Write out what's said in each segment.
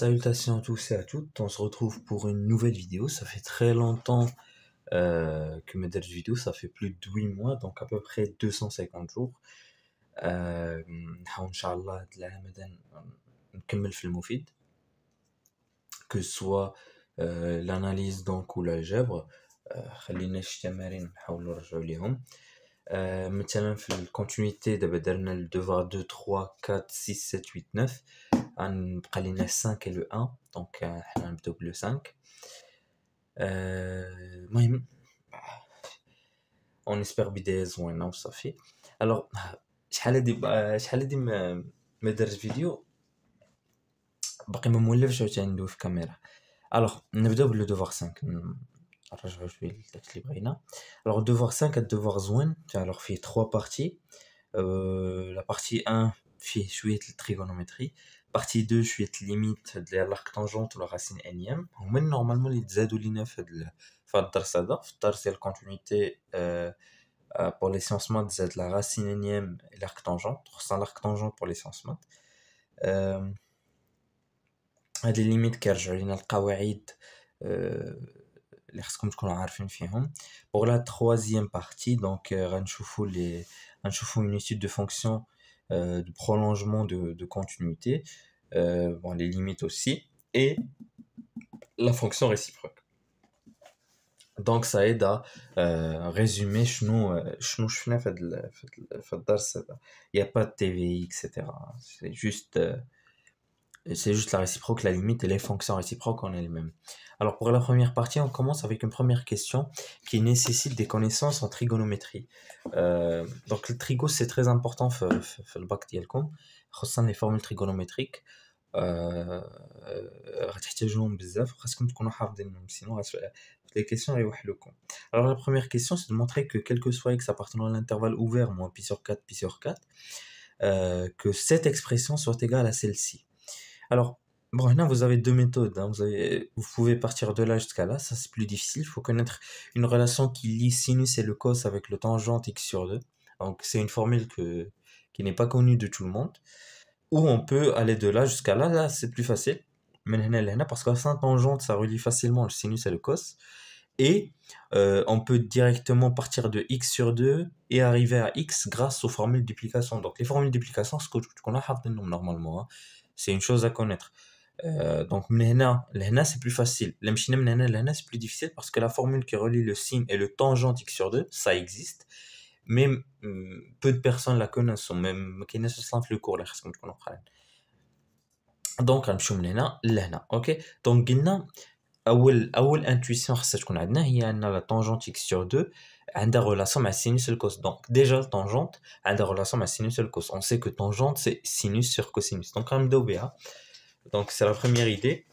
Salutations à tous et à toutes, on se retrouve pour une nouvelle vidéo. Ça fait très longtemps que mes dernières vidéos, ça fait plus de 8 mois, donc à peu près 250 jours. نحاول إن شاء الله هاد العام هذا نكمل في المفيد que ce soit l'analyse donc ou l'algèbre. خلينا شي تمارين نحاولوا نرجعوا ليهم. مثلا في الكونتينيتي دابا درنا le devoir 2 3 4 6 7 8 9 غنبقى لينا 5 et le 1 donc حنا نبداو بلو 5. المهم on espère بداية زوينة وصافي. alors شحال هادي ما درت فيديو باقي ما مولفش عاوتاني ندوي في الكاميرا. alors نبداو بلو devoir 5 نرجعو شويه لداك اللي بغينا. alors devoir 5 هاد devoir زوين alors فيه 3 parties. la partie 1 فيه شويه التريغونومتري. partie 2 شويه ليميت ديال l'arctangente ولا racine énième هما نورمالمون اللي تزادوا لينا في هاد الدرس هذا. في الدرس ديال الكونتينيتي pour les sciences maths تزاد la racine énième et l'arctangente. خصنا l'arctangente pour les sciences maths. هاد الليميت كيرجعوا لينا القواعد اللي خصكم تكونوا عارفين فيهم. pour la troisième partie donc غنشوفوا une étude de fonction de prolongement de continuité, bon les limites aussi et la fonction réciproque. donc ça aide à résumer شنو شفنا في هاد الدرس هذا. il y a pas de TVI etc. c'est juste la réciproque, la limite et les fonctions réciproques en elles-mêmes. Alors pour la première partie, on commence avec une première question qui nécessite des connaissances en trigonométrie. Donc le trigo c'est très important في الباك ديالكم، خصوصا les formules trigonométriques. غتحتاجوهم بزاف وخاصكم تكونوا حافظينهم sinon les questions غيوحلوكم. alors la première question c'est de montrer que quel que soit x appartenant à l'intervalle ouvert moins pi sur 4 pi sur 4 que cette expression soit égale à celle-ci. Alors, bon, là, vous avez deux méthodes, hein. Vous pouvez partir de là jusqu'à là, ça c'est plus difficile. Il faut connaître une relation qui lie sinus et le cos avec le tangente x sur 2. Donc, c'est une formule qui n'est pas connue de tout le monde. Ou on peut aller de là jusqu'à là, là c'est plus facile. Mais là, parce que la tangente, ça relie facilement le sinus et le cos. Et on peut directement partir de x sur 2 et arriver à x grâce aux formules de duplication. Donc, les formules de duplication, c'est ce qu'on a normalement, hein. C'est une chose à connaître. Donc, là, c'est plus facile. Là, c'est plus difficile parce que la formule qui relie le sin et le tangente x sur 2, ça existe. Mais peu de personnes la connaissent, même qui ne se sentent le cours. Donc, ok. Donc, أول intuition خاصها تكون عندنا هي أن la tangente x sur 2 عندها relation مع sinus et le cos. Donc déjà la tangente عندها relation مع sinus et le cos. On sait que tangente c'est sinus sur cosinus. Donc غنبداو بها. Donc c'est la première idée.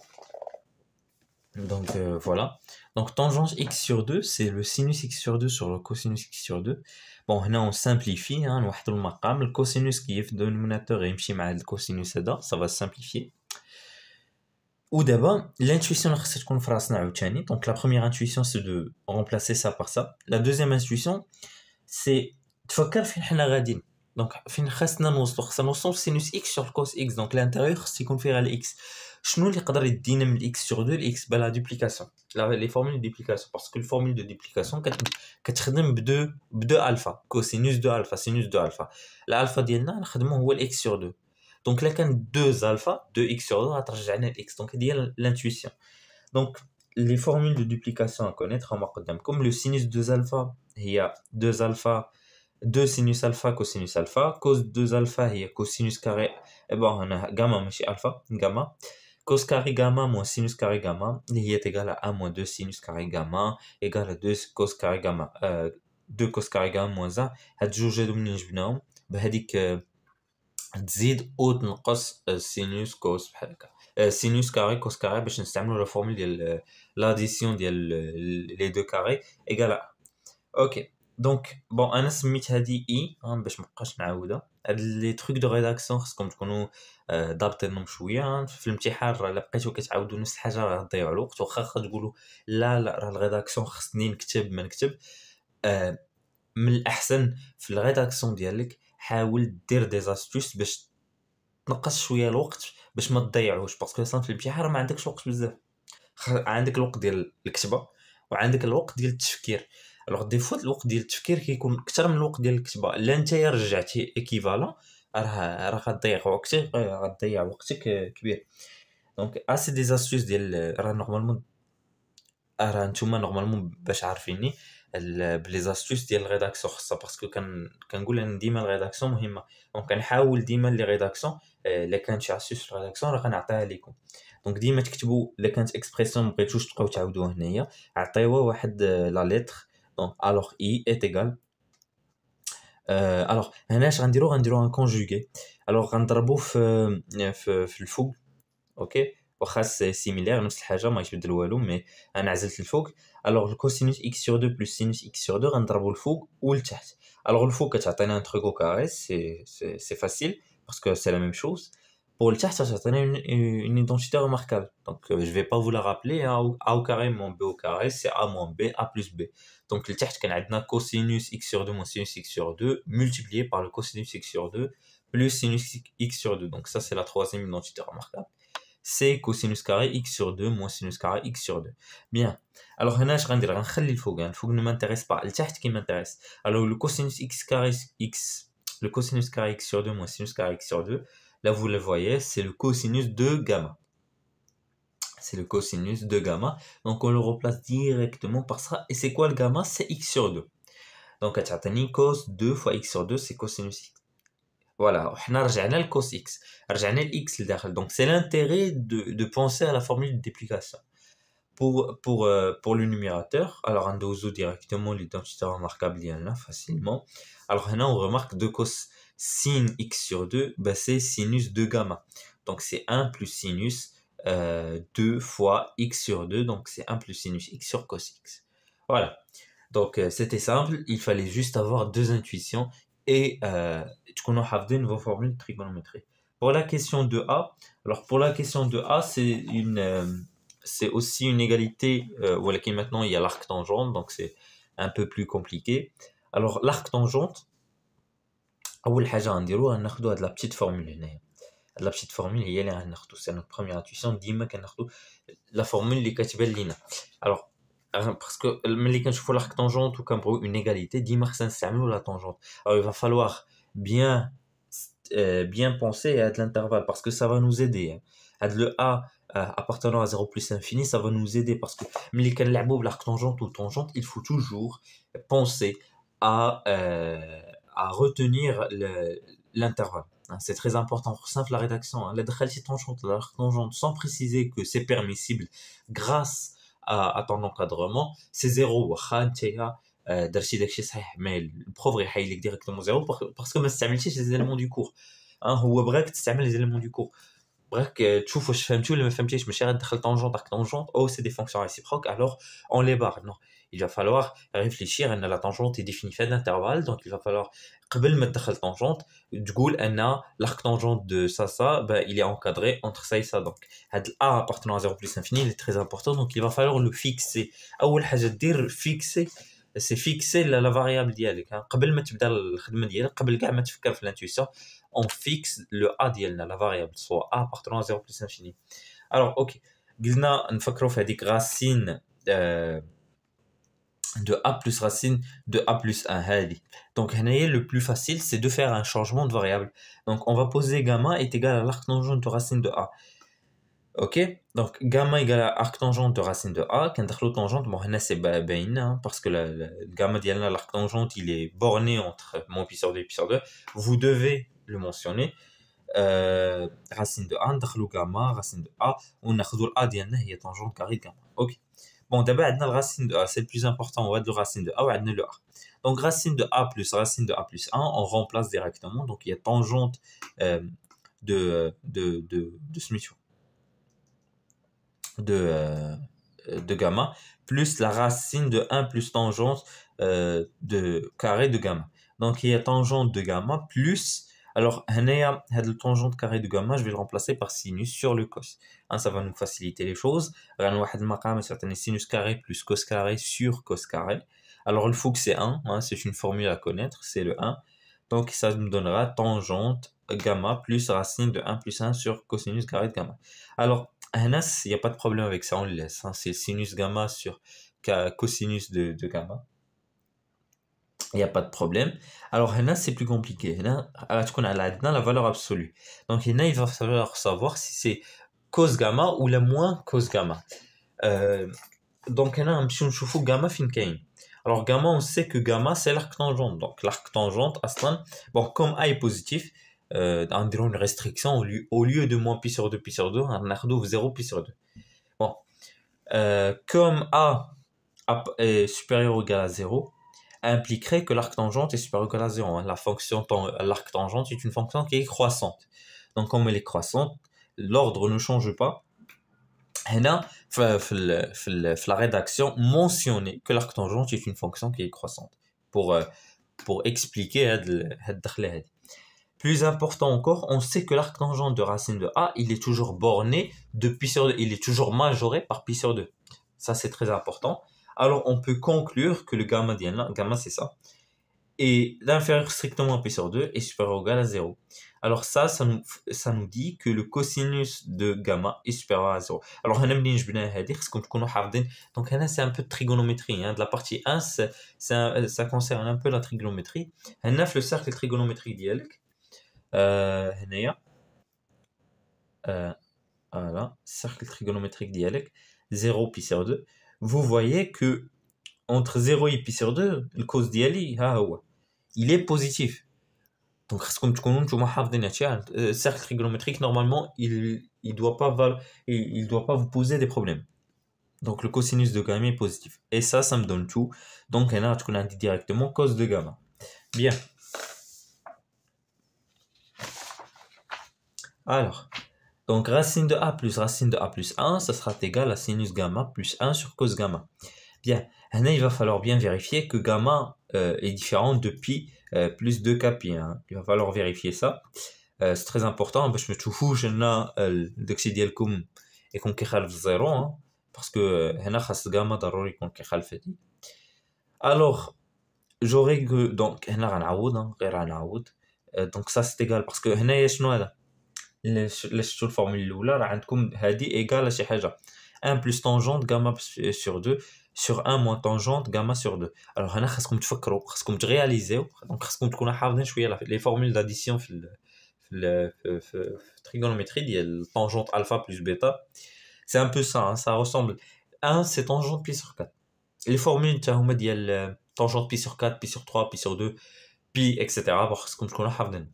Donc voilà. Donc tangente x sur 2 c'est le sinus x sur 2 sur le cosinus x sur 2. Bon هنا on simplifie, hein, نوحدوا المقام. Le cosinus qui est في الدينوميناتور يمشي مع الكوسينوس هذا, ça va se simplifier. ودابا l'intuition اللي خاصها تكون في راسنا عاوتاني. donc la première intuition c'est de remplacer ça par ça. la deuxième intuition c'est تفكر فين حنا غاديين. donc فين خاصنا نوصلوا sinus x sur cos x. donc l'intérieur خاص يكون فيه غير x. شنو اللي يقدر يدينا من x sur 2 x la duplication, les formules de duplication, parce que le formule de duplication كتخدم بدو alpha, cosinus de alpha, sinus de alpha. l'alpha ديالنا نخدموه هو x sur 2. donc là quand 2 alpha 2x sur 2 غترجعنا ل x. donc ديال l'intuition. donc les formules de duplication à connaître هما قدامكم. le sinus 2 alpha هي 2 alpha 2 sinus alpha cosinus alpha. cos 2 alpha هي cosinus carré bon هنا gamma ماشي alpha gamma. cos carré gamma moins sinus carré gamma اللي هي égale à 1 moins 2 sinus carré gamma égale à 2 cos carré gamma 2 cos carré gamma moins 1. هاد جوج هادو منين جبناهم بهذيك تزيد او تنقص سينوس كوس بحال هكا. سينوس كاري كوس كاري باش نستعملوا لا فورمول ديال لاديسيون ديال لي دو كاري ايغال. اوكي دونك بون انا سميت هذه اي باش مابقاش نعاودها. هاد لي تروك دو ريداكسيون خصكم تكونوا ضابطينهم شويه. في الامتحان راه الا بقيتو كتعاودوا نفس الحاجه راه غتضيعوا الوقت. واخا تقولوا لا راه الريداكسيون خصني نكتب ما نكتب. من الاحسن في الريداكسيون ديالك حاول دير دي استوس باش تنقص شويه الوقت باش ما تضيعوش، باسكو اصلا في الامتحان ما عندكش وقت بزاف. عندك الوقت ديال الكتابه وعندك الوقت ديال التفكير. الوغ دي فوت الوقت ديال التفكير كيكون اكثر من الوقت ديال الكتابه. لا نتايا رجعتي ايكيفالون، راه غتضيع وقتك كبير. دونك سي دي زاستوس ديال راه نورمالمون، راه نتوما نورمالمون باش عارفيني بلي زاستوس ديال الريداكسيون خاصها، باسكو كنقول ان ديما الريداكسيون مهمه. دونك كنحاول ديما لي ريداكسيون الا كانت شي اسوس في الريداكسيون راه غنعطيها لكم. دونك ديما تكتبوا الا كانت اكسبرسيون مبغيتوش تبقاو تعاودوها هنايا، عطيوها واحد لا لتر. دونك الوغ اي ايت ايغال الوغ هنا اش غنديرو ان كونجوغي. الوغ غنضربو في الفوق. اوكي واخا سي سيميلير نفس الحاجه ما يتبدل والو، مي انا عزلت الفوق. الوغ الكوسينوس اكس سور 2 بلس سينوس اكس سور 2 غنضربو الفوق والتحت. الوغ الفوق كتعطينا ان تروك او كاري، سي فاسيل باسكو سي لا ميم شوز. Pour le chat, ça donne une identité remarquable. Donc, je vais pas vous la rappeler. A au carré moins b au carré, c'est a moins b, a plus b. Donc, le chat, on a cosinus x sur 2 moins sinus x sur 2 multiplié par le cosinus x sur 2 plus sinus x sur 2. Donc, ça, c'est la troisième identité remarquable. C'est cosinus carré x sur 2 moins sinus carré x sur 2. Bien. Alors, هنا اش غندير؟ غنخلي الفوق. الفوق ne m'intéresse pas. التحت qui m'intéresse. Alors, le cosinus x carré x, le cosinus carré x sur 2 moins sinus carré x sur 2. Là, vous le voyez, c'est le cosinus de gamma. C'est le cosinus de gamma. Donc, on le remplace directement par ça. Et c'est quoi le gamma? C'est x sur 2. Donc, cos 2 fois x sur 2, c'est cosinus x. Voilà, on a rajouté le cos x. Rajouté x le donc, c'est l'intérêt de penser à la formule de déplication. Pour le numérateur, alors on doit directement l'identité remarquable là, facilement. Alors, là, on remarque 2 cos sin x sur 2, bah, c'est sinus de gamma. Donc, c'est 1 plus sinus 2 fois x sur 2. Donc, c'est 1 plus sinus x sur cos x. Voilà. Donc, c'était simple. Il fallait juste avoir deux intuitions et tu connais vos formules de trigonométrie. Pour la question de A, alors pour la question de A, c'est aussi une égalité. Voilà, maintenant, il y a l'arc tangente, donc c'est un peu plus compliqué. Alors, l'arc tangente, اول حاجه غنديروها ناخذوا هاد لا بتيت فورمول هنايا. هاد لا بتيت فورمول هي اللي غناخذوا، سي نوت بروميير انتويسيون. ديما كناخذوا لا فورمول اللي كتبان لينا. الوغ باسكو ملي كنشوفوا لاك طونجونت وكنبغيو اون ايغاليتي ديما خصنا نستعملوا لا طونجونت. الوغ il va falloir bien penser à l'intervalle parce que ça va nous aider. Le A appartenant à 0 plus infini, ça va nous aider parce que ملي كنلعبوا بلاك طونجونت ou tangente, il faut toujours penser à retenir l'intervalle. C'est très important pour simple la rédaction. La tangente sans préciser que c'est permissible grâce à ton encadrement, c'est 0. درتي داكشي صحيح mais le prof غيحيد لك directement 0 parce que ما استعملتيش les éléments du cours. هو بغاك تستعمل les éléments du cours. بغاك تشوف واش فهمتي ولا ما فهمتيش، ماشي غتدخل طونجونت او سي دي فونكسيون réciproques alors on les barre. Non, il va falloir réfléchir ان la tangente est définie في l'intervalle. Donc il va falloir قبل ما تدخل tangente تقول ان l'arc tangente de ça il est encadré entre ça et ça. Donc هاد A appartenant à 0 plus infini il est très important, donc il va falloir le fixer. اول حاجه دير fixer، c'est fixer la variable ديالك قبل ما تبدا الخدمه ديالك، قبل كاع ما تفكر في l'intuition. On fixe le A ديالنا la variable soit A appartenant à 0 plus infini. Alors ok, قلنا نفكروا في هذيك racine de A plus racine de A plus 1 هذه. Donc هنايا le plus facile c'est de faire un changement de variable. Donc on va poser gamma est égal à l'arc tangente de racine de A. Ok, donc gamma égale à arc tangente de racine de A. كندخلو tangente, bon هنا c'est باين parce que le gamma ديالنا l'arc tangente il est borné entre moins pi sur 2 et pi sur 2. Vous devez le mentionner. Racine de A ندخلو gamma racine de A وناخذوا A ديالنا هي tangente carré de gamma. Ok. Bon, d'abord عندنا le racine de A, c'est le plus important. On va de racine de A وعندنا le A. Donc racine de A plus racine de A plus 1, on remplace directement. Donc il y a tangente de solution de gamma plus la racine de 1 plus tangente de carré de gamma. Donc il y a tangente de gamma plus, alors le tangente carré de gamma je vais le remplacer par sinus sur le cos. Ça va nous faciliter les choses. Sinus carré plus cos carré sur cos carré. Alors le fouc c'est 1, c'est une formule à connaître, c'est le 1. Donc ça me donnera tangente gamma plus racine de 1 plus 1 sur cosinus carré de gamma. Alors, il n'y a pas de problème avec ça, on le laisse, hein. C'est sinus gamma sur cosinus de gamma. Il n'y a pas de problème. Alors, هنا, c'est plus compliqué. هنا, تكون على عندنا la valeur absolue. Donc, هنا, il va falloir savoir si c'est cos gamma ou la moins cos gamma. Donc, هنا, نمشيو نشوفوا gamma فين كاين. Alors, gamma, on sait que gamma, c'est l'arc tangente. Donc, l'arc tangente, أصلاً, bon, comme A est positif, on dirait une restriction, au lieu de moins pi sur 2, pi sur 2, on a 0 pi sur 2. Bon, comme A est supérieur ou égal à 0, impliquerait que l'arc tangente est supérieur ou égal à 0. La fonction l'arc tangente est une fonction qui est croissante. Donc, comme elle est croissante, l'ordre ne change pas. هنا في la rédaction mentionner que l'arc tangente est une fonction qui est croissante pour expliquer هاد الدخله هذه. Plus important encore, on sait que l'arc tangente de racine de A, il est toujours borné de pi sur 2, il est toujours majoré par pi sur 2. Ça, c'est très important. Alors, on peut conclure que le gamma d'Iana, gamma c'est ça, et l'inférieur strictement à pi sur 2 est supérieur ou égal à 0. Alors ça nous dit que le cosinus de gamma est supérieur à 0. Alors, donc c'est un peu de trigonométrie. Hein. De la partie 1, ça concerne un peu la trigonométrie. Le cercle trigonométrique dialecte. Voilà, cercle trigonométrique dialecte 0 pi sur 2. Vous voyez que entre 0 et pi sur 2, le cos diali, il est positif. Donc, comme tu connais, cercle trigonométrique, normalement, il doit pas vous poser des problèmes. Donc, le cosinus de gamma est positif. Et ça me donne tout. Donc, là, tu connais directement cos de gamma. Bien. Alors, donc racine de A plus 1, ça sera égal à sinus gamma plus 1 sur cos gamma. Bien, là, il va falloir bien vérifier que gamma est différent de pi plus 2k pi. Hein. Il va falloir vérifier ça. C'est très important. باش ما تشوفوش ان داكشي ديالكم يكون كيخالف الزيرو hein, parce que هنا خاص gamma ضروري يكون كيخالف هادي. Alors, j'aurais que donc هنا غنعوض غير غنعوض. Donc ça c'est égal parce que هنايا شنو هذا؟ شفتوا الفورمول الاولى راه عندكم هذه ايغال شي حاجه 1 plus tangente gamma sur 2 sur 1 moins tangente gamma sur 2. alors هنا خاصكم تفكروا خاصكم ترياليزيو دونك خاصكم تكونوا حافظين شويه لي فورمول داديسيون في trigonométrie ديال tangente alpha plus bêta. C'est un peu ça hein, ça ressemble 1 c'est tangente pi sur 4. Les formules هما ديال tangente pi sur 4 pi sur 3 pi sur 2 pi etc. خاصكم تكونوا حافظين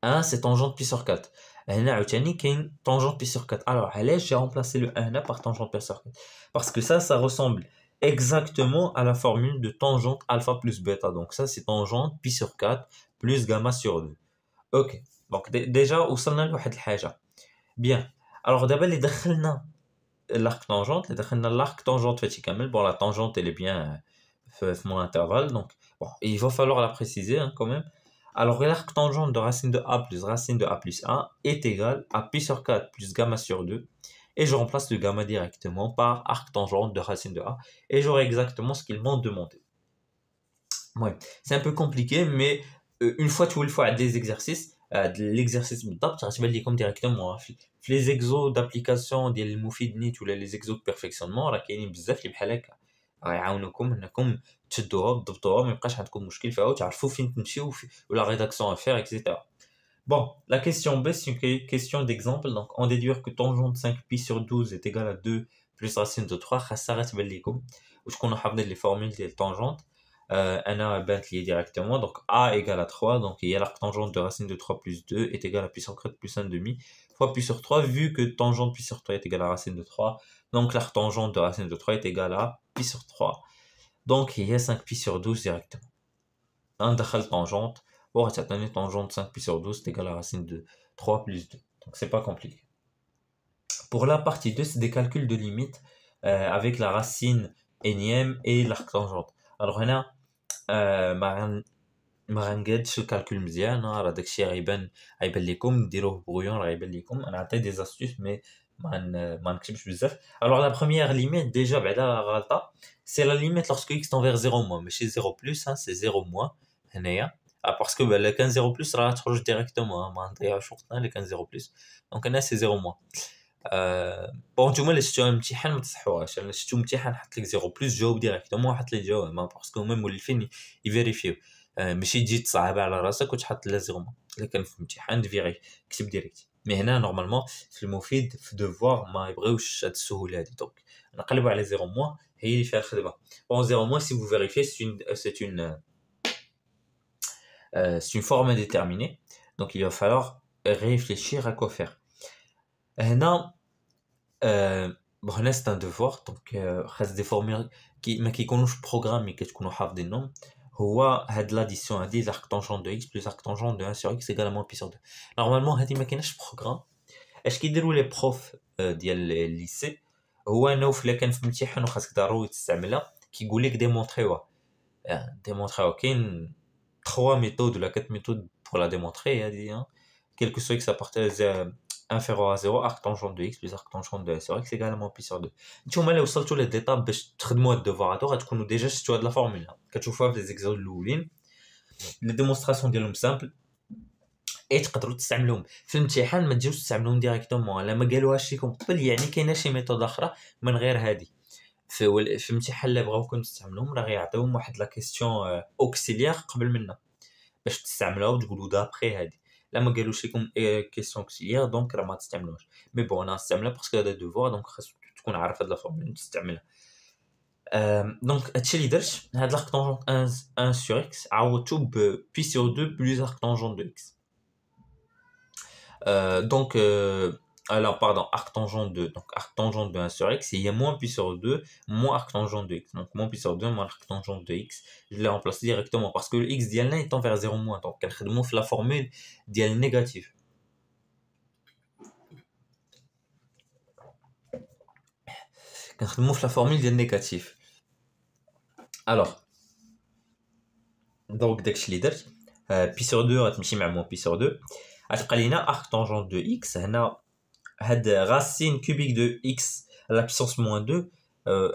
1 c'est tangente pi sur 4. هنا عاوتاني كاين tangente pi sur 4. Alors علاش j'ai remplacé le 1 par tangente pi sur 4 parce que ça ressemble exactement à la formule de tangente alpha plus bêta. Donc ça c'est tangente pi sur 4 plus gamma sur 2. OK. Donc déjà وصلنا لواحد الحاجه. Bien. Alors d'abord اللي دخلنا l'arc tangente, اللي دخلنا l'arc tangente فهادشي كامل. Bon la tangente elle est bien في mon intervalle donc bon, il va falloir la préciser hein, quand même. Alors, l'arc tangente de racine de A plus racine de A plus 1 est égal à pi sur 4 plus gamma sur 2. Et je remplace le gamma directement par arc tangente de racine de A. Et j'aurai exactement ce qu'ils m'ont demandé. Ouais, c'est un peu compliqué, mais une fois tu le fois des exercices, l'exercice بالضبط غتبان لكم directement في les exos d'application ديال المفيد نيت ولا les exos de perfectionnement راه كاينين بزاف اللي بحال هكا غيعاونوكم انكم تشدوها وتضبطوها ما يبقاش عندكم مشكل فيها وتعرفوا فين تمشيو ولا rédaction à faire etc. Bon, la question B c'est une question d'exemple. Donc on déduire que tangente 5 pi sur 12 est égal à 2 plus racine de 3 خاصها غتبان لكم وتكونوا حافظين les formules ديال tangente. أنا بانت لي directement donc A égale à 3 donc il y a l'arc tangente de racine de 3 plus 2 est égal à pi sur 4 plus 1 demi fois pi sur 3 vu que tangente pi sur 3 est égal à racine de 3 donc l'arc tangente de racine de 3 est égal à pi sur 3 donc il y a 5 pi sur 12 directement. Un دخل tangente وغتعطيني tangente 5 pi sur 12 est égal à racine de 3 plus 2 donc c'est pas compliqué. Pour la partie 2 c'est des calculs de limite avec la racine énième et l'arc tangente. alors هنا ما غنقادش الكالكول مزيان راه داكشي غيبان لكم ديروه بغيون راه غيبان لكم انا عطيت دي زاستوس مي ما نكتبش بزاف. alors la première limite déjà بعدا غلطه c'est la limite lorsque x tend vers 0 moins ماشي 0 plus hein, c'est 0 moins هنايا parce que les 15 0 plus راه تخرج ديريكتومون ما نضيعوش وقتنا les 15 0 plus دونك انا سي 0 موان. بون نتوما اللي شفتوا امتحان ما تصحوهاش، انا شفتو امتحان حط لك 0 بلس جاوب ديريكتومون حط لي الجواب باسكو هما مولفين يفيريفيو، ماشي تجي تصعب على راسك وتحط لا 0 موان. الا كان في امتحان فيري كتب ديريكت، مي هنا نورمالمون في المفيد في دوفوار ما يبغيوش هاد السهوله هادي، دونك نقلبوا على 0 موان هي اللي فيها الخدمه. بون 0 موان سي فو فيريفيي c'est une forme indéterminée, donc il va falloir réfléchir à quoi faire. هنا bon هنا c'est un devoir donc خاص دي فورمول ما كيكونوش بروغرامي كتكونوا حافظينهم. هو هاد لاديسيون هادي l'arctangent de x plus arctangent de 1 sur x également pi sur 2. نورمالمون هادي ما كايناش بروغرام. اش كيديروا لي بروف ديال الليسي هو انه فلا كان في امتحان وخاصك ضروري تستعملها كيقول لك ديمونطريوها. كاين 3 méthodes ou la 4 méthodes pour la démontrer, quel que soit x inférieur à 0, arctangent de x plus arctangent de 1 sur x également pi sur 2. نتوما اللي وصلتوا للديتاب باش تخدموا هاد الدوفوار هادو غتكونوا ديجا شفتوا هاد لا فورمول كتشوفوها في لي زيكزامبل الاولين، لي ديمونستراسيون ديالهم سامبل اي تقدروا تستعملوهم في الامتحان. ما تجيوش تستعملوهم ديريكتومون، لا ما قالوهاش لكم قبل يعني كاينه شي ميثود اخرى من غير هادي. في الامتحان اللي بغاوكم تستعملوهم راه غيعطيوهم واحد لا كيسيون اوكسيليير قبل منا باش تستعملوها وتقولوا دابخي هادي. لا ما قالوش لكم كيسيون اوكسيليير دونك راه ما تستعملوهاش. مي بون انا نستعملها باسكو هذا دوفوار دونك خاصك تكون عارف هاد لا فورمول تستعملها. دونك هادشي اللي درت هاد l'arctangent 1 sur x عوضتو ب pi sur 2 plus arctangent de x. Donc alors pardon, arctangent de donc arctangent de 1 sur x, il y a moins pi sur 2 moins arctangent de x, donc moins pi sur 2 moins arctangent de x. Je l'ai remplacé directement parce que le x ديالنا est vers 0 moins, donc كنخدمو في la formule ديال négative. كنخدمو في la formule ديال négative. alors donc داكشي اللي درت pi sur 2 غتمشي مع moins pi sur 2 غتبقى لينا arctangent de x. هنا هاد racine cubique de x à la puissance moins 2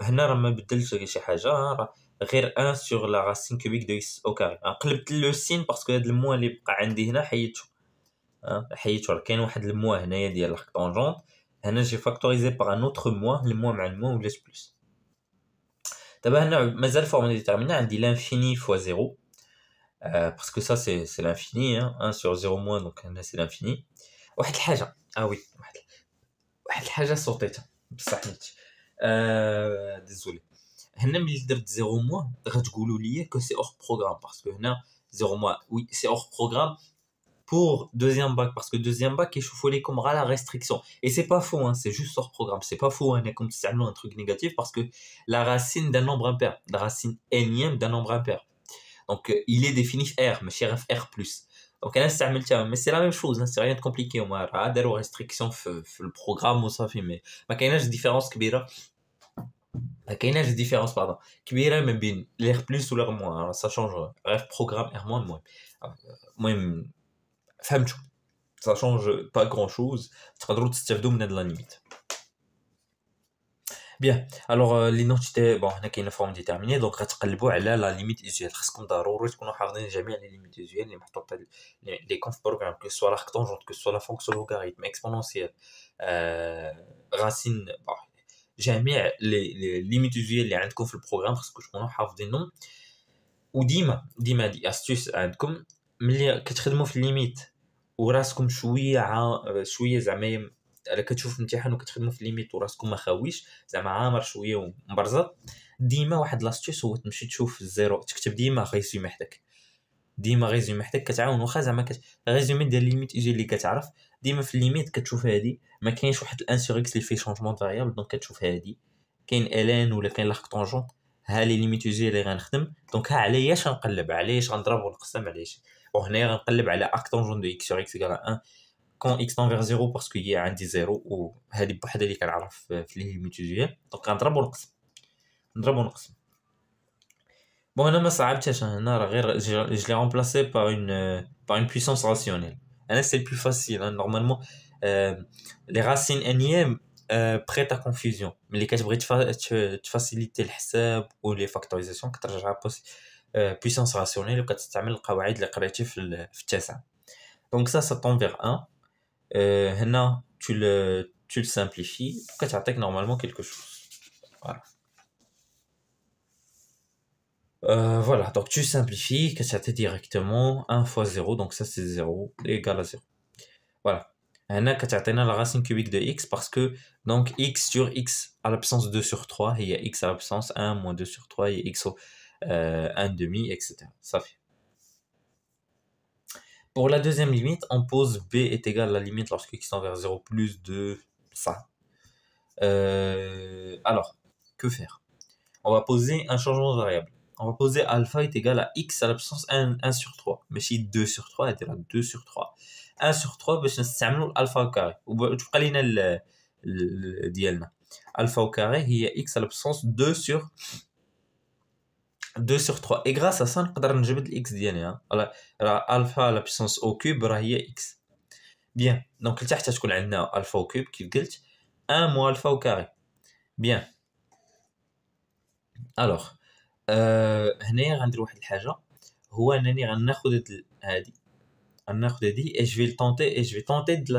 هنا راه ما بدلتش شي حاجه، راه غير 1 sur la racine cubique de x au carré. قلبت لو سين باسكو هاد الموا اللي بقى عندي هنا حيدته راه كاين واحد الموا هنايا ديال l'arctangent، هنا جي فاكتوريزي باغ ان اوتر موا، الموا مع الموا ولات بلس. دابا هنا مازال فورمول ديتيرمينا عندي l'infini fois 0 parce que ça c'est l'infini 1 sur 0 moins donc هنا c'est l'infini. واحد الحاجه وي واحد الحاجه صوتيتها بصح نيت ديزولي. هنا ملي درت 0 موان غتقولوا لي كو سي اور بروغرام باسكو هنا 0 موان وي سي اور بروغرام pour deuxième bac parce que deuxième bac يشوفوا لكم غير la restriction et c'est pas faux c'est juste hors programme, c'est pas faux انكم تستعملوا un truc négatif parce que la racine d'un nombre impair, la racine énième d'un nombre impair, donc il est défini R ماشي غير R plus. دونك انا استعملتها مي سي لا ميم شوز سي ريان كومبليكي هما راه داروا ريستريكسيون في البروغرام وصافي. مي ما كايناش ديفيرونس كبيره، ما كايناش ديفيرونس كبيره ما بين لير بلس ولا موان، سا شونج غير بروغرام ار موان. المهم فهمتوا سا شونج با غران شوز، تقدروا تستافدوا من هاد لا ليميت. بيان الوغ ليدونتيتي بون هنا كاينه فورم ديتيرميني دونك غتقلبوا على لا ليميت ايزيال. خاصكم ضروري تكونوا حافظين جميع لي ليميت ايزيال اللي محطوطه لي كون في بروغرام كو سوا l'arctangent كو سوا لا فونكسيون لوغاريتم اكسبونونسيال راسين جميع لي ليميت ايزيال اللي عندكم في البروغرام خاصكم تكونوا حافظينهم. وديما دي استيس عندكم ملي كتخدموا في الليميت وراسكم شويه زعما الا كتشوف الامتحان وكتخدموا في ليميت وراسكم ما خاويش زعما عامر شويه ومبرزط، ديما واحد لاستيس هو تمشي تشوف الزيرو تكتب ديما ريزومي حداك، ديما ريزومي حداك كتعاون واخا زعما ريزومي ديال ليميت ايجي اللي كتعرف ديما في الليميت كتشوف هادي ما كاينش واحد الان سور اكس اللي فيه شونجمون فاريابل دونك كتشوف هادي كاين الان ولا كاين l'arctangent ها لي ليميت ايجي اللي غنخدم دونك ها علاش غنقلب علاش غنضرب ونقسم علاش وهنايا غنقلب على arctangent de x sur x égale 1 quand x tend vers 0 parce qu'il y a عندي 0 وهذه بوحدها اللي كنعرف في لي ليميت ايجي دونك غنضرب ونقسم. بون هنا ما صعبتش، هنا راه غير جو لي رامبلاسي par une puissance rationnelle. انا c'est plus facile normalement les racines énièmes prêtent à confusion ملي كتبغي تفاسيليتي الحساب و لي فاكتوريزاسيون كترجعها puissance rationnelle وكتستعمل القواعد اللي قريتي في التاسعة. Donc ça tend vers 1. هنا tu le simplifies وكتعطيك normalement quelque chose. Voilà. Voilà, donc tu simplifies, que ça t'est directement 1 fois 0, donc ça c'est 0 égale à 0. Voilà. هنا كتعطينا la racine cubique de x parce que donc x sur x à l'absence 2 sur 3 il y a x à l'absence 1 moins 2 sur 3 il y a x au 1 demi, etc. Ça fait. Pour la deuxième limite, on pose b est égal à la limite lorsque x tend vers 0 plus de ça. Alors, que faire? On va poser un changement de variable. On va poser alpha est égal à x à l'absence 1 sur 3. Mais si 2 sur 3 est égal à 2 sur 3. 1 sur 3 باش نستعملوا الالفا au carré. وتبقى لينا ديالنا. Alpha au carré هي x à l'absence 2 sur 3. Et grâce à ça نقدر نجبد الاكس ديالي. alpha à la puissance au cube راه هي x. Bien. Donc لتحت تكون عندنا alpha au cube كيف قلت 1 moins alpha au carré. Bien. Alors هنايا غندير واحد الحاجه هو انني غناخذ هذه et je vais le tenter et je vais tenter de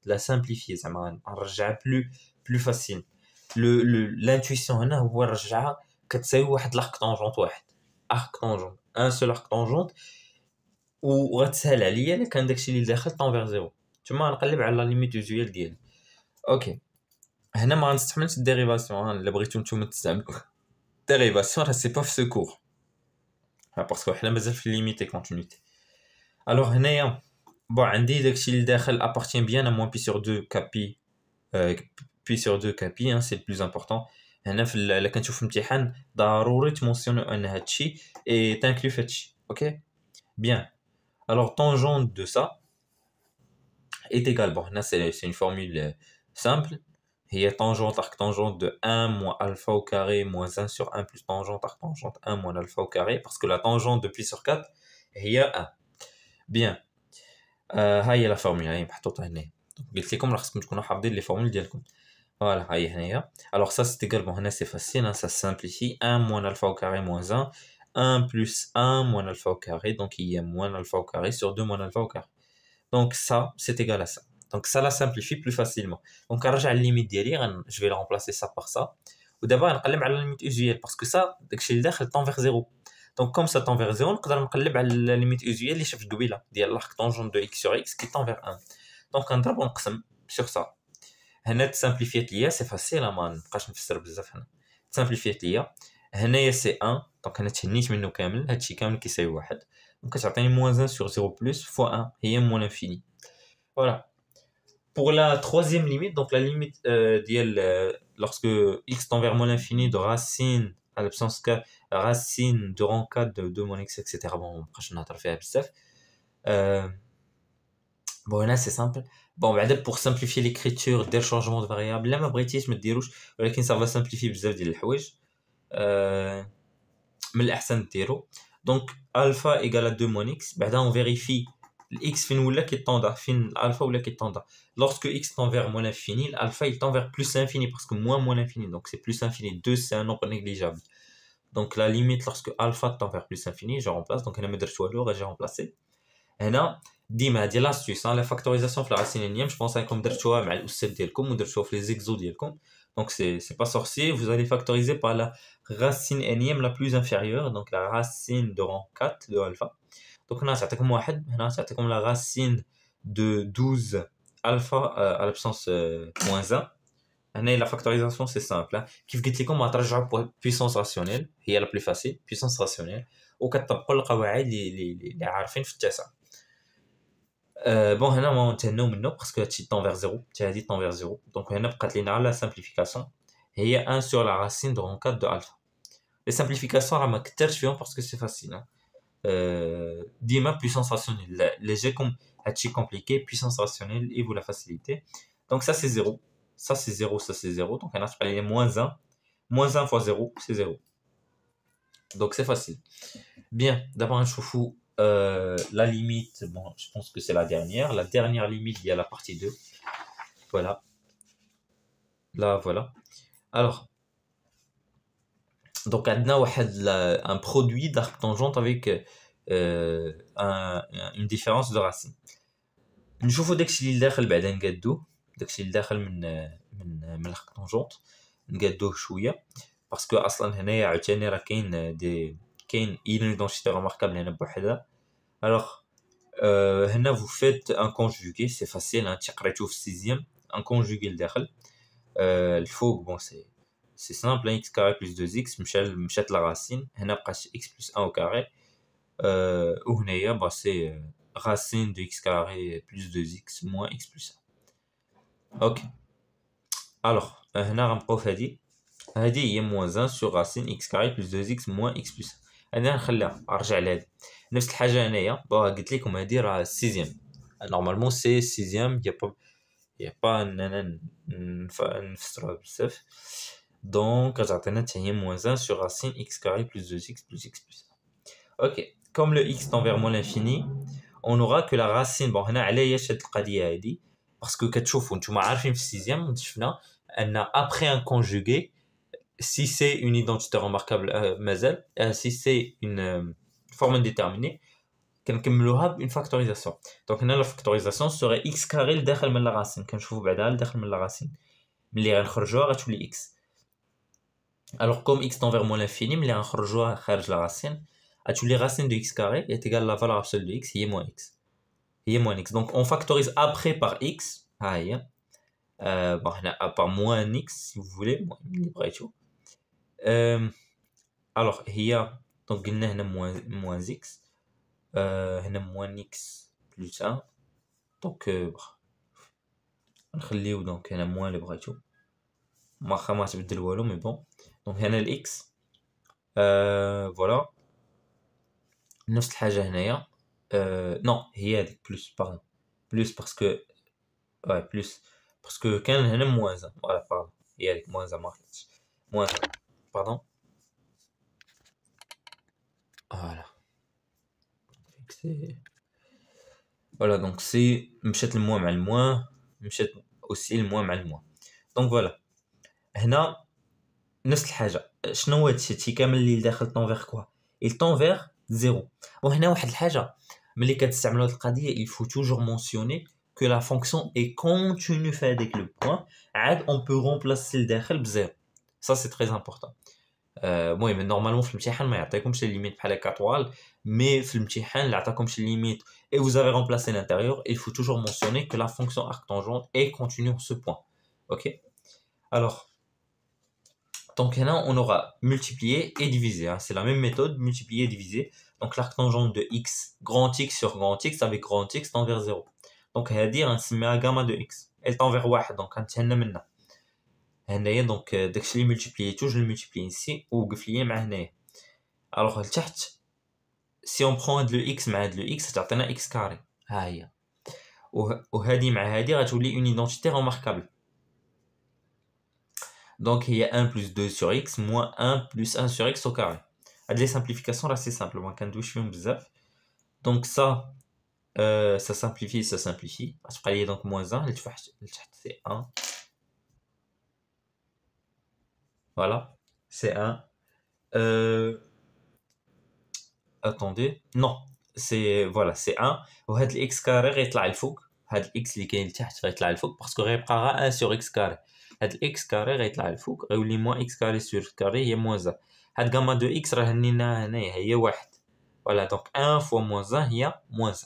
la simplifier زعما نرجعها plus facile. l'intuition هنا هو نرجعها كتساوي واحد l'arc tangente واحد arc tangente un seul arc tangente وغتسهل عليا الا كان داكشي اللي داخل طون فيغ زيرو تما نقلب على لا ليميت يوزويال ديالي. اوكي هنا ما غنستعملش الديريفاسيون الا بغيتو نتوما تستعملوا dérivation reste pas في ce cours parce que حنا مازال في limite et continuité. alors هنايا bon عندي داكشي اللي داخل appartient bien à moins pi sur 2 pi pi sur 2 pi hein, c'est le plus important. هنا في الا كنشوف في الامتحان ضروري تمونسيونو ان هادشي et t'inclus هادشي. OK bien. alors tangente de ça est égal bon là c'est une formule simple. Il y a tangente arc tangente de 1 moins alpha au carré moins 1 sur 1 plus tangente arc tangente 1 moins alpha au carré parce que la tangente de pi sur 4 il y a 1. Bien. هاي la formule هاي محطوطة هنا. قلت لكم راه خصكم تكونوا حافظين les formules ديالكم. Voilà, هاي هنايا. Alors ça c'est égal bon هنا c'est facile hein, ça se simplifie 1 moins alpha au carré moins 1 1 plus 1 moins alpha au carré donc il y a moins alpha au carré sur 2 moins alpha au carré. Donc ça c'est égal à ça. Donc ça la simplifie plus facilement. Donc نرجع للليميت ديالي je vais le remplacer ça par ça. ودابا نقلب على الليميت usuelle parce que ça داكشي اللي داخل tend vers 0. Donc comme ça tend vers 0 نقدر نقلب على الليميت usuelle اللي شفت قبيله ديال l'arc tangente de x sur x qui tend vers 1. Donc نضرب ونقسم sur ça. هنا تسامبليفيات ليا سي فاسيل ما نبقاش نفسر بزاف هنا. تسامبليفيات ليا هنايا سي 1 دونك انا تهنيت منه كامل هادشي كامل كيساوي 1 وكتعطيني moins 1 sur 0 plus fois 1 هي moins l'infini. Voilà. Pour la troisième limite, donc la limite lorsque x tend vers moins l'infini de racine à l'absence k racine de rang 4 de 2 moins x etc. Bon, je n'ai pas fait bzaf. Bon là c'est simple. Bon pour simplifier l'écriture des changements de variables là ما بغيتيش ما ديروش ولكن ça va simplifier بزاف ديال الحوايج. من الأحسن ديرو. Donc alpha égale à 2 moins x. بعدا on vérifie x fin ولا كيطوندا فين الالفا ولا كيطوندا. Lorsque x tend vers moins l'infini, l'alpha il tend vers plus l'infini parce que moins l'infini donc c'est plus infini. 2 c'est un nombre négligeable. Donc la limite lorsque alpha tend vers plus infini, je remplace donc انا ما درتش والو j'ai remplacé. هنا ديما هادي l'astuce la factorisation في la racine énième je pense انكم درتوها مع الاستاذ ديالكم ودرتوها في les exos ديالكم. Donc c'est pas sorcier, vous allez factoriser par la racine énième la plus inférieure donc la racine de rang 4 de alpha. Donc هنا تعطيكم واحد هنا تعطيكم la racine de 12 alpha à l'absence moins 1. هنا la factorisation c'est simple كيف قلت لكم غترجعوا puissance rationnelle هي la plus facile puissance rationnelle وكتطبقوا القواعد اللي عارفين في التاسعة. بون هنا ما نتهناو منه باسكو هادشي طون فيغ 0 حتى هادي طون فيغ 0 دونك هنا بقات لينا على simplification هي 1 sur la racine de rang 4 de alpha. les simplifications راه ما كثرتش فيهم باسكو سي فاسيل ديما puissance rationnelle léger comme هادشي compliqué puissance rationnelle et vous la facilité. Donc ça c'est 0 ça c'est 0 ça c'est 0 donc هنا تبقى لي moins 1 fois 0 c'est 0 donc c'est facile. Bien d'abord نشوفوا la limite bon je pense que c'est la dernière limite il y a la partie 2 voilà là voilà. Alors Donc عندنا واحد un produit d'arc tangente avec une différence de racine. نشوفوا داكشي اللي داخل بعدا نقادوه، داكشي اللي داخل من الارك طونجونت نقادوه شويه، باسكو اصلا هنايا عاوتاني راه كاين ايدونتيتي ريماركابل هنا بوحدها. الوغ هنا vous faites un conjugué, c'est facile hein, تي قريتوه في السيزيام un conjugué لداخل. الفوق بون سي سامبل x carré plus 2x مشات لا راسين، هنا بقات x plus 1 au carré. وهنايا با سي racine de x carré plus 2x moins x plus 1. ok alors هنا غنبقاو في هادي هي moins 1 sur racine x carré plus 2x moins x plus 1. انا نخليها ارجع لهادي نفس الحاجه هنايا. قلت لكم هادي راه السيزيام نورمالمون سي السيزيام يا با اننا نفسروها بزاف. دونك غتعطينا حتى هي moins 1 sur racine x carré plus 2x plus x plus 1. ok comme le x tend vers moins l'infini on aura que la racine. bon هنا علاش هاد القضيه هادي باسكو كتشوفوا نتوما عارفين في السيزيام شفنا ان après un conjugué si c'est une identité remarquable مازال si c'est une forme indéterminée كنكملوها بون فاكتوريزاسيون. دونك هنا لا فاكتوريزاسيون سوري x كاري لداخل من لا راسين، كنشوفوا بعدا لداخل من لا راسين ملي غنخرجوها غتولي x. alors comme x tend vers moins l'infini ملي غنخرجوها خارج لا راسين غتولي racine de x carré est égale la valeur absolue de x هي moins x. donc on factorise après par x ها هي bon هنا par moins x si vous voulez ملي بغيتو. alors هي دونك قلنا هنا moins x هنا moins x plus 1 دونك نخليو دونك هنا moins اللي بغيتو واخا ما تبدل والو مي بون. دونك هنا الاكس فوالا نفس الحاجه هنايا نو هي هذيك بلس باردون بلس باسكو بلس باسكو كان هنا موازن فوالا باردون هي هذيك موازن ما خلطتش موازن باردون فوالا فيكسي فوالا. دونك سي مشات الموان مع الموان مشات اوسي الموان مع الموان. دونك فوالا هنا نفس الحاجه. شنو هو هادشي كامل اللي داخل طون فيغ كوا il tend vers 0. وهنا واحد الحاجه ملي كتستعملوا هاد القضيه il faut toujours mentionner que la fonction est continue في هذاك لو بوين عاد on peut remplacer لداخل بزيرو. ça c'est très important. المهم نورمالمون في الامتحان ما يعطيكمش لي ليميت بحال هكا طوال مي في الامتحان اللي عطاكمش لي ليميت et vous avez remplacé l'intérieur il faut toujours mentionner que la fonction arctangente est continue en ce point. ok alors donc là on aura multiplié et divisé hein. c'est la même méthode multiplier et diviser. donc l'arctangente de x grand x sur grand x avec grand x tend vers 0. donc هذه غنسميها gamma de x elle tend vers 1 donc غنتهنا منها هنايا. دونك داكشي اللي ملتيبليتو جو ملتيبلي ici ووقف ليا مع هنايا. الوغ لتحت si on prend هاد لو x مع هاد لو x تعطينا x كاري ها هي وهادي مع هادي غتولي une identité remarquable. donc il y a 1 plus 2 sur x moins 1 plus 1 sur x au carré. هاد لي simplification راه سي سامبل ما كندويش فيهم بزاف. donc ça ça simplifie غتبقى لي donc moins 1 لتحت c'est 1 voilà c'est 1 attendez non c'est voilà c'est 1 وهاد الاكس كاري غيطلع لفوق. هاد الاكس اللي كاين لتحت غيطلع لفوق باسكو غيبقى غير 1 sur x كاري. هاد الاكس كاري غيطلع لفوق غيولي موان اكس كاري سور كاري هي موان 1. هاد غاما دو اكس راه هنينا هنايا هي 1 فوالا. دونك 1 فوا موان 1 هي موان 1.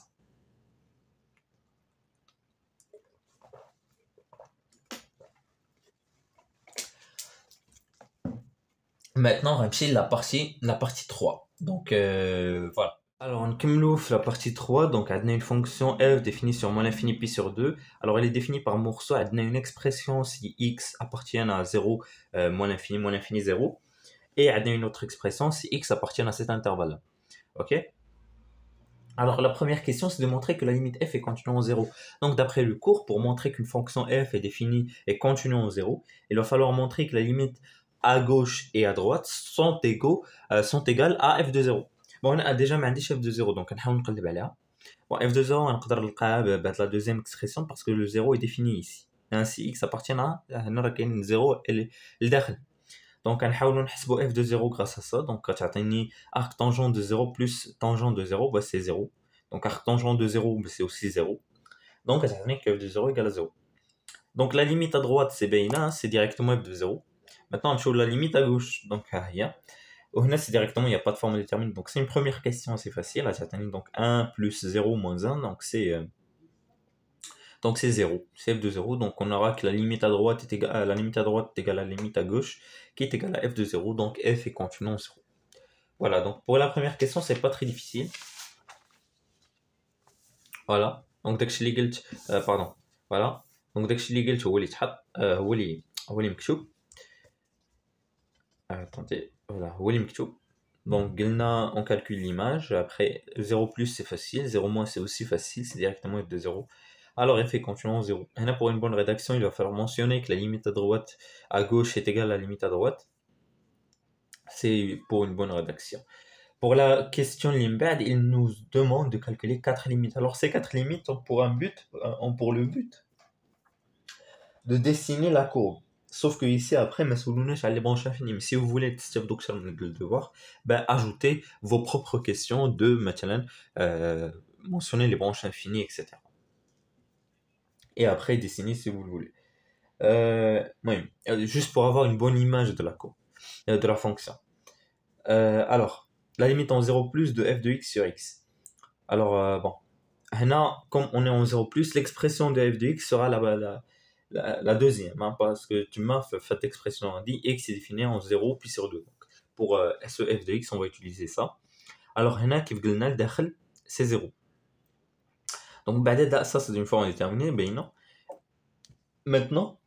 maintenant غنمشي la partie 3. donc voilà. Alors, on commence la partie 3. Donc, on a une fonction f définie sur moins l'infini pi sur 2. Alors, elle est définie par morceau. On a une expression si x appartient à 0, moins l'infini 0. Et on a une autre expression si x appartient à cet intervalle. Ok. Alors, la première question, c'est de montrer que la limite f est continue en 0. Donc, d'après le cours, pour montrer qu'une fonction f est définie et continue en 0, il va falloir montrer que la limite à gauche et à droite sont égales à f de 0. bon هنا ديجا ما عنديش f de 0 donc نحاول نقلب عليها. bon f de 0 نقدر نلقاها بهاد la deuxième expression parce que le 0 est défini ici ainsi x appartient à هنا راه كاين 0 لداخل. Donc غنحاولوا نحسبوا f de 0 grâce à ça. Donc غتعطيني arc tangent de 0 plus tangent de 0, bah, c'est 0. Donc arc tangent de 0, bah, c'est aussi 0. Donc غتعطيني que f de 0 égale à 0. Donc la limite à droite c'est باينه, hein, c'est directement f de 0. Maintenant on la limite à gauche. Donc ها هي. Là c'est directement, il n'y a pas de forme déterminée. Donc c'est une première question assez facile. Donc 1 plus 0 moins 1, donc c'est 0, c'est f de 0. Donc on aura que la limite à droite est égale à la limite à la limite à gauche, qui est égale à f de 0. Donc f est continu en 0. Voilà, donc pour la première question, c'est pas très difficile. Voilà, donc داكشي اللي قلت pardon. Voilà, donc داكشي اللي قلت هو اللي تحط هو اللي مكتوب. Attendez, voilà, هو اللي مكتوب. Donc قلنا on calcule l'image. Après 0 plus c'est facile, 0 moins c'est aussi facile, c'est directement f de 0. Alors f est continu en 0. Maintenant pour une bonne rédaction, il va falloir mentionner que la limite à droite à gauche est égale à la limite à droite. C'est pour une bonne rédaction. Pour la question Limbad, il nous demande de calculer 4 limites. Alors ces 4 limites ont pour le but de dessiner la courbe. Sauf que ici après, les branches infinies. Mais si vous voulez le devoir, ben, ajoutez vos propres questions de mentionner les branches infinies, etc. Et après dessiner si vous le voulez. Oui, juste pour avoir une bonne image de la courbe, de la fonction. Alors, la limite en 0 plus de f de x sur x. Alors, bon, là, comme on est en 0 plus, l'expression de f de x sera la deuxième, hein, parce que tu m'as fait cette expression, on dit x est défini en 0 puis sur 2. Donc, pour ce f de x, on va utiliser ça. Alors, là, qui c'est 0. Donc, ça, c'est une forme déterminée, ben non. Maintenant,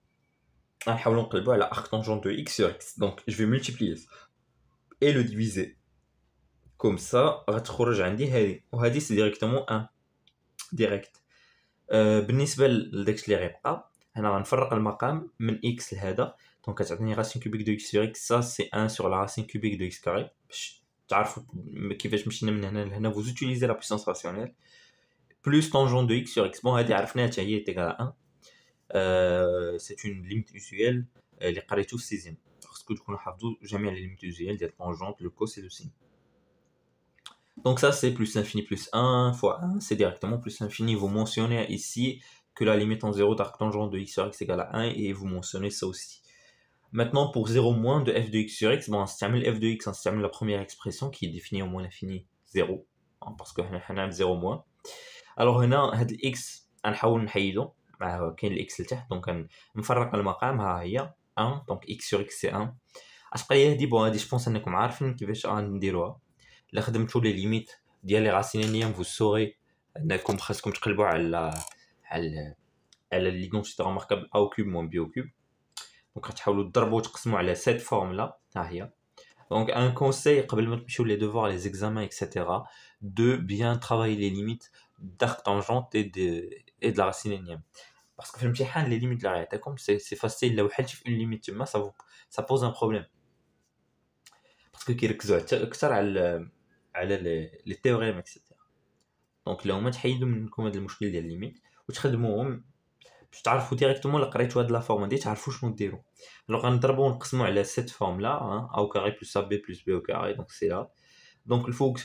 on va la arc tangent de x sur x. Donc, je vais multiplier ça et le diviser. Comme ça, c'est directement 1. Direct. بالنسبة لداكشي اللي غيبقى, هنا غنفرق المقام من x لهذا. Donc غتعطيني racine cubique de x sur x, ça c'est 1 sur la racine cubique de x carré. باش تعرفوا كيفاش مشينا من هنا لهنا, vous utilisez la puissance rationnelle. Plus tangent de x sur x. Bon, هادي عرفناها حتى هي est égale à 1. C'est une limite usuelle اللي قريتو في 6ème. خصكم تكونوا حافظوا جميع les limites usuelles ديال tangente, le cos et le sin. Donc ça c'est plus infini plus 1 fois 1, c'est directement plus infini. Vous mentionnez ici que la limite en 0 d'arc tangent de x sur x égale à 1 et vous mentionnez ça aussi. Maintenant pour 0 moins de f de x sur x, bon, on se termine f de x, on se termine la première expression qui est définie au moins l'infini 0, hein, parce que on a 0 moins. Alors on a x, نحاول نحيدو مع كاين الاكس لتحت, donc نفرق المقام, ها هي 1, donc x sur x c'est 1. اش بقى لي هادي, بون هادي جو بونس انكم عارفين كيفاش غنديروها. لا خدمتوا لي ليميت ديال لي راسينيين, vous saurez انكم خاصكم تقلبوا على ليدونتيتي ريماركابل a au cube moins b au cube. دونك غتحاولوا تضربوا وتقسموا على cette forme là, ها هي. Donc un conseil قبل ما تمشيو les devoirs, les examens, etc., de bien travailler les limites d'arc tangente et de la racine énième. Parce que في الامتحان les limites اللي غيعطيكم c'est facile. لو حلتي في une limite تما ça pose un problème. Parce que كيركزوا اكثر على لي تيوريم اكسيتيرا. دونك لو ما تحيدوا منكم هذا المشكل ديال الليميت وتخدموهم باش تعرفوا ديريكتومون لا قريتوا هاد لا فورم هادي تعرفوا شنو ديروا. دونك غنضربوا ونقسموا على cette forme là, hein, a au carré plus ab plus b au carré, donc c'est là. Donc il faut que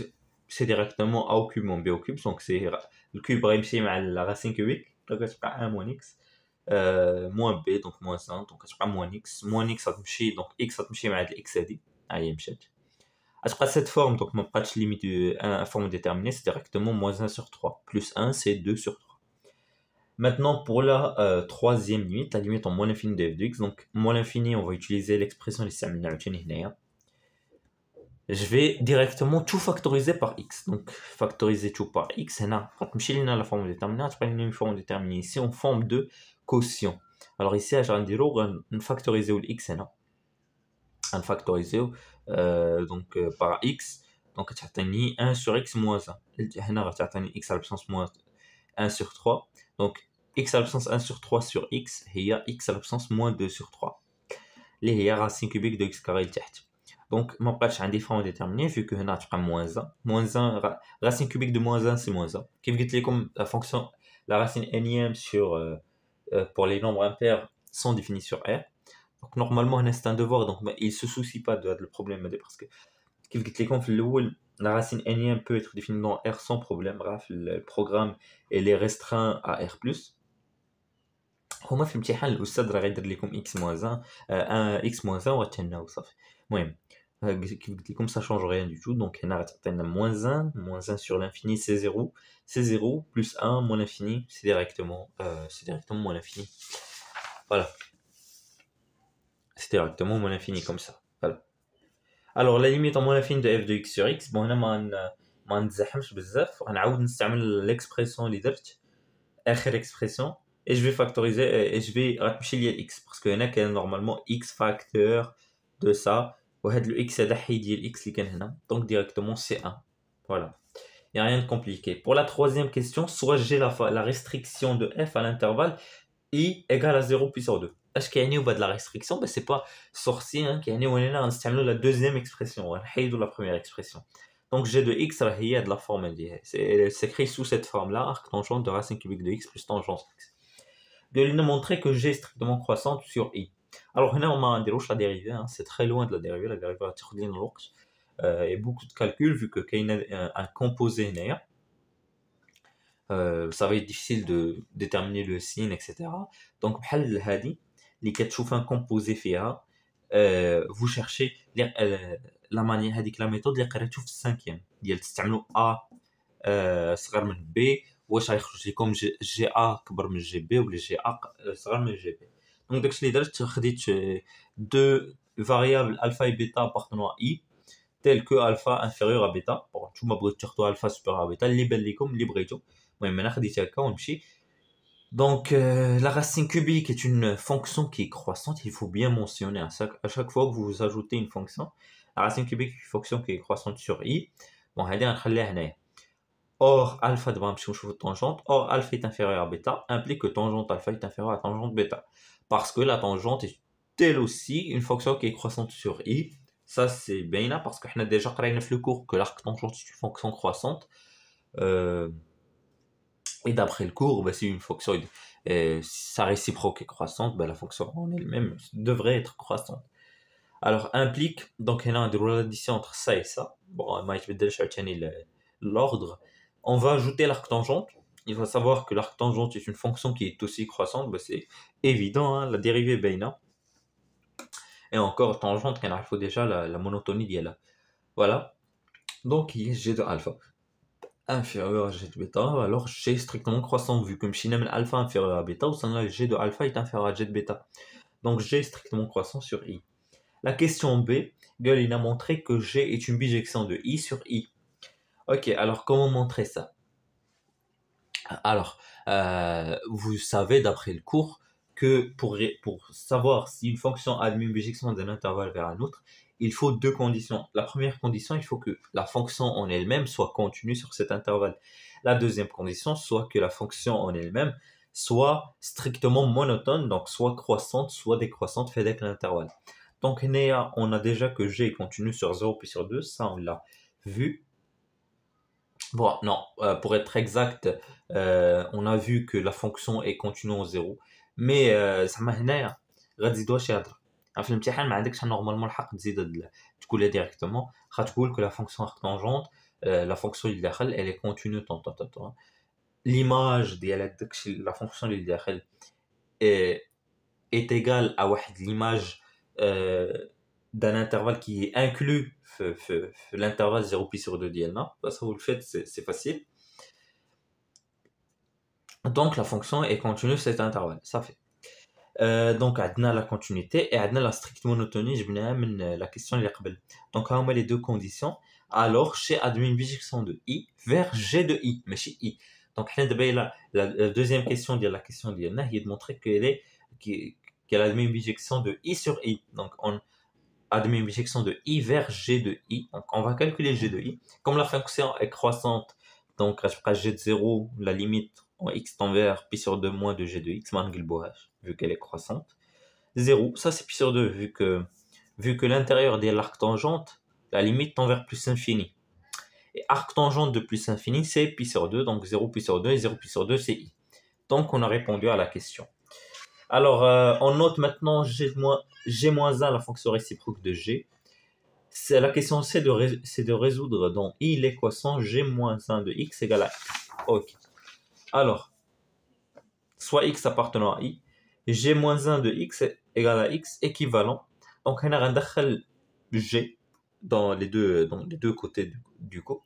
c'est directement a au cube moins b au cube, donc c'est le cube غيمشي مع la racine cubique, donc غتبقى 1 moins x moins b, donc moins 1, donc غتبقى moins x غتمشي, donc x غتمشي مع هاد الاكس هادي, ها هي مشات. Après cette forme, donc ma patch limite à forme déterminée, c'est directement moins 1 sur 3. Plus 1, c'est 2 sur 3. Maintenant, pour la troisième limite, la limite en moins l'infini de f de x. Donc, moins l'infini, on va utiliser l'expression les. Je vais directement tout factoriser par x. Donc, factoriser tout par x, c'est là. La forme déterminée, après une forme déterminée ici en forme de quotient. Alors ici, je vais dire, on factoriser x, c'est là. On factoriser donc par x, donc tu as 1 sur x moins 1. هنا غتعطيني x à la puissance moins 1 sur 3. Donc x à la puissance 1 sur 3 sur x هي x à la puissance moins 2 sur 3 اللي هي racine cubique de x carré لتحت. Donc ما بقاش عندي forme déterminée vu que هنا تبقى moins 1. Moins 1 racine cubique de moins 1 c'est moins 1. كيف قلت لكم la fonction la racine énième sur pour les nombres impairs sont définies sur R. Donc normalement c'est un devoir, donc il se soucie pas de le problème parce que كيف قلت لكم في الاول la racine n peut être définie dans R sans problème. Bref, le programme il est restreint à R+. هما في الامتحان الاستاذ راه غيدير لكم x moins 1 x moins 1 وغتهناو صافي. المهم كيف قلت لكم ça change rien du tout. Donc هنا غتعطينا moins 1 sur l'infini c'est 0 plus 1 moins l'infini c'est directement moins l'infini. Voilà, c'est directement moins l'infini comme ça. Voilà. Alors la limite en moins l'infini de f de x sur x, bon هنا ما نتزحمش بزاف غنعاود نستعمل l'expression اللي درت اخر expression et je vais factoriser et je vais غتمشي ليا x parce que هنا كاين normalement x facteur de ça وهاد le x هذا حيد ليا x اللي كان هنا donc directement c'est 1. Voilà, il n'y a rien de compliqué. Pour la troisième question, soit j'ai la restriction de f à l'intervalle i égale à 0 puissance 2. اش كيعني وبهاد la restriction bah c'est pas sorcier hein كيعني ولينا غنستعملوا la deuxième expression غنحيدوا la première expression. Donc g de x راه هي هاد la forme ديالها c'est écrit sous cette forme là arc tangente de racine cubique de x plus tangente x. قال لنا montrer que g est strictement croissante sur i. Alors هنا ما نديروش la dérivée hein, c'est très loin de la dérivée غتاخد لينا الوقت. Il y a beaucoup de calculs vu que كاين un composé هنايا. Ça va être difficile de déterminer le signe etc. Donc بحال هادي اللي كتشوف un composé فيها vous cherchez la manière هذيك la méthode اللي قريتو في السانكيام ديال تستعملوا a صغر من b واش غيخرج لكم جي a كبر من جي b ولا جي a صغر من جي b. دونك داكشي اللي درت خديت deux variables alpha et bêta appartenant à i tel que alpha inférieur à bêta. Bon نتوما بغيتو تاخدوا alpha supérieur à bêta اللي بان لكم اللي بغيتو. المهم انا خديت هكا ونمشي. Donc, la racine cubique est une fonction qui est croissante. Il faut bien mentionner à chaque fois que vous ajoutez une fonction. La racine cubique est une fonction qui est croissante sur i. Bon, allez, on va le. Or, alpha de tangente. Or, alpha est inférieur à bêta implique que tangente alpha est inférieur à tangente bêta. Parce que la tangente est elle aussi une fonction qui est croissante sur i. Ça, c'est bien là parce qu'on a déjà créé le cours que l'arc tangente est une fonction croissante. Et d'après le cours, bah, si une fonction sa réciproque est croissante, bah, la fonction en elle-même devrait être croissante. Alors implique, donc il y a l'addition entre ça et ça. Bon, l'ordre. On va ajouter l'arc tangente. Il faut savoir que l'arc tangente est une fonction qui est aussi croissante. Bah, c'est évident, hein, la dérivée Béna. Et encore tangente, il faut déjà la monotonie d'y là. Voilà. Donc il y a g de alpha inférieur à g de bêta, alors g est strictement croissant vu que m alpha inférieur à bêta, ou sinon g de alpha est inférieur à g de bêta. Donc g est strictement croissant sur i. La question B, il a montré que g est une bijection de i sur i. Ok, alors comment montrer ça? Alors, vous savez d'après le cours que pour savoir si une fonction admet une bijection d'un intervalle vers un autre, il faut deux conditions. La première condition, il faut que la fonction en elle-même soit continue sur cet intervalle. La deuxième condition, soit que la fonction en elle-même soit strictement monotone, donc soit croissante, soit décroissante, fait avec l'intervalle. Donc, on a déjà que g est continu sur 0 puis sur 2, ça on l'a vu. Bon, non, pour être exact, on a vu que la fonction est continue au 0, mais زعما هنايا غتزيدوها شي هضره. في الامتحان ما عندكش normalement الحق تزيد تقولها directement. غتقول que la fonction arctangente, la fonction اللي داخل elle est continue tant. L'image ديال داكشي la fonction اللي داخل est égale à واحد l'image d'un intervalle qui est inclus l'intervalle 0 pi sur 2 ديالنا. Ça vous le faites, c'est facile. Donc la fonction est continue sur cet intervalle, ça fait. Donc on a la continuité et on a la stricte monotonie, je viens la question اللي قبل. Donc on a les deux conditions. Alors chez admet une bijection de i vers g de i, mais chez i. Donc la deuxième question de la question ديالنا هي de montrer qu'elle admet une bijection de i sur i. Donc on admet une bijection de i vers g de i. Donc on va calculer g de i. Comme la fonction est croissante, donc g de 0, la limite en x tend vers pi sur 2 moins de g de x, vu qu'elle est croissante. 0, ça c'est pi sur 2, vu que l'intérieur de l'arc tangente, la limite tend vers plus infini. Et arc tangente de plus infini, c'est pi sur 2, donc 0 pi sur 2, et 0 pi sur 2, c'est i. Donc on a répondu à la question. Alors, on note maintenant G-1, la fonction réciproque de G. La question c'est de résoudre dans I l'équation G-1 de X égale à X. Ok. Alors, soit X appartenant à I, G-1 de X égale à X équivalent. Donc, on a un G dans les deux côtés du coup,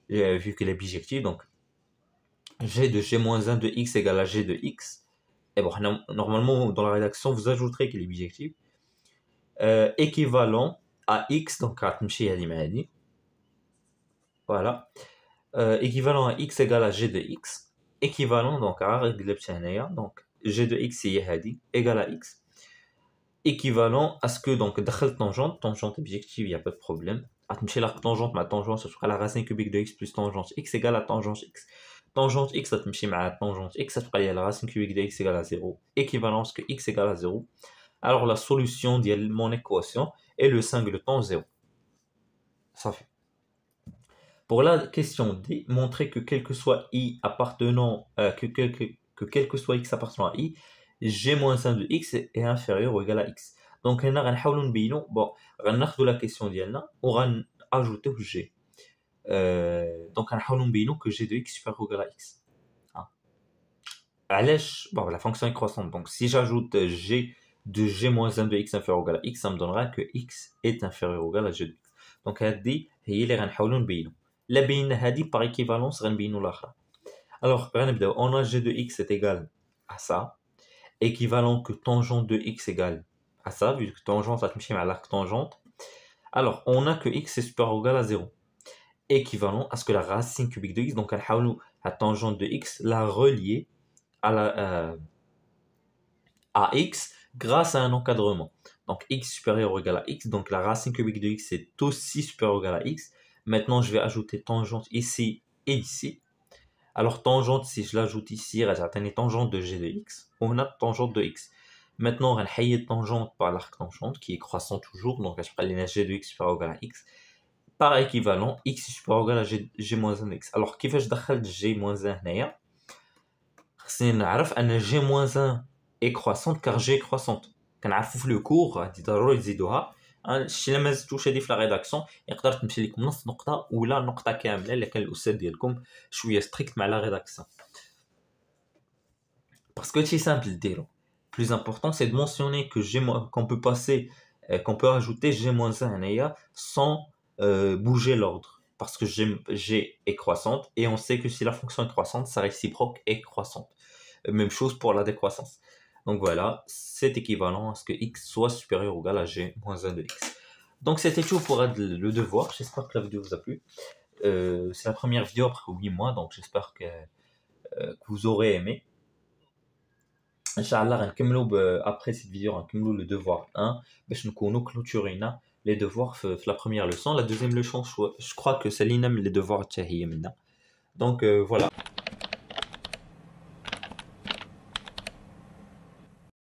vu qu'il est bijectif. Donc, G de G-1 de X égale à G de X. Et bon, normalement, dans la rédaction, vous ajouterez qu'il est bijectif. Équivalent à X, donc à Tmchi voilà. Équivalent à X égale à G de X. Équivalent donc à donc G de X égale à X. Équivalent à ce que donc tangente objective, il n'y a pas de problème. La tangente, ma tangente, ce sera la racine cubique de X plus tangente X égale à tangente X. Tangente X, ça tangente X, ça sera la racine cubique de X égale à 0. Équivalence que X égale à 0. Alors la solution de mon équation est le singleton 0. Ça fait. Pour la question D, montrer que quel que soit I appartenant, que quel que soit X appartenant à I, G-1 de X est inférieur ou égal à X. Donc, on va prendre la question ديالنا on va ajouter G. Donc, on va que G de X supérieur ou égal à X. Bon, la fonction est croissante. Donc, si j'ajoute G de G-1 de X inférieur ou égal à X, ça me donnera que X est inférieur ou égal à G de X. Donc, هذه هي اللي غنحاولوا نبينوا. لا بينا هذه par équivalence غنبينوا الاخرى. Alors, on a G de X est égal à ça, équivalent que tangente de X égale à ça, vu que tangente va toucher à l'arc tangente. Alors, on a que X est supérieur ou égal à 0. Équivalent à ce que la racine cubique de X, donc la tangente de X, la relier à X grâce à un encadrement. Donc, X supérieur ou égal à X, donc la racine cubique de X est aussi supérieur ou égal à X. Maintenant, je vais ajouter tangente ici et ici. Alors, tangente, si je l'ajoute ici, j'ai atteint tangente de G de X. On a tangente de X. Maintenant, on va rayer tangente par l'arc tangente, qui est croissant toujours. Donc, je prends l'énergie de X supérieur ou égal à X. Par équivalent, X supérieur ou égal à G-1 X. Alors, qui fait que je دخل G-1 هنايا خصني نعرف أن G-1 est croissante car G est croissante. كنعرفوا في لو كور هادي ضروري تزيدوها. الشيء اللي ما زدتوش هادي في لا ريداكسيون يقدر تمشي لكم نص نقطه ولا نقطه كامله الا كان الاستاذ ديالكم شويه ستريكت مع لا ريداكسيون باسكو سي سامبل ديرو. Plus important, c'est de mentionner que qu'on peut passer, qu'on peut ajouter G-1 هنايا sans bouger l'ordre. Parce que G est croissante et on sait que si la fonction est croissante, sa réciproque est croissante. Même chose pour la décroissance. Donc voilà, c'est équivalent à ce que X soit supérieur ou égal à G-1 de X. Donc c'était tout pour le devoir. J'espère que la vidéo vous a plu. C'est la première vidéo après 8 mois, donc j'espère que vous aurez aimé. Inch'Allah, après cette vidéo, on va le devoir 1, nous clôturons les devoirs la première leçon. La deuxième leçon, je crois que c'est l'INAM les devoirs. Donc voilà.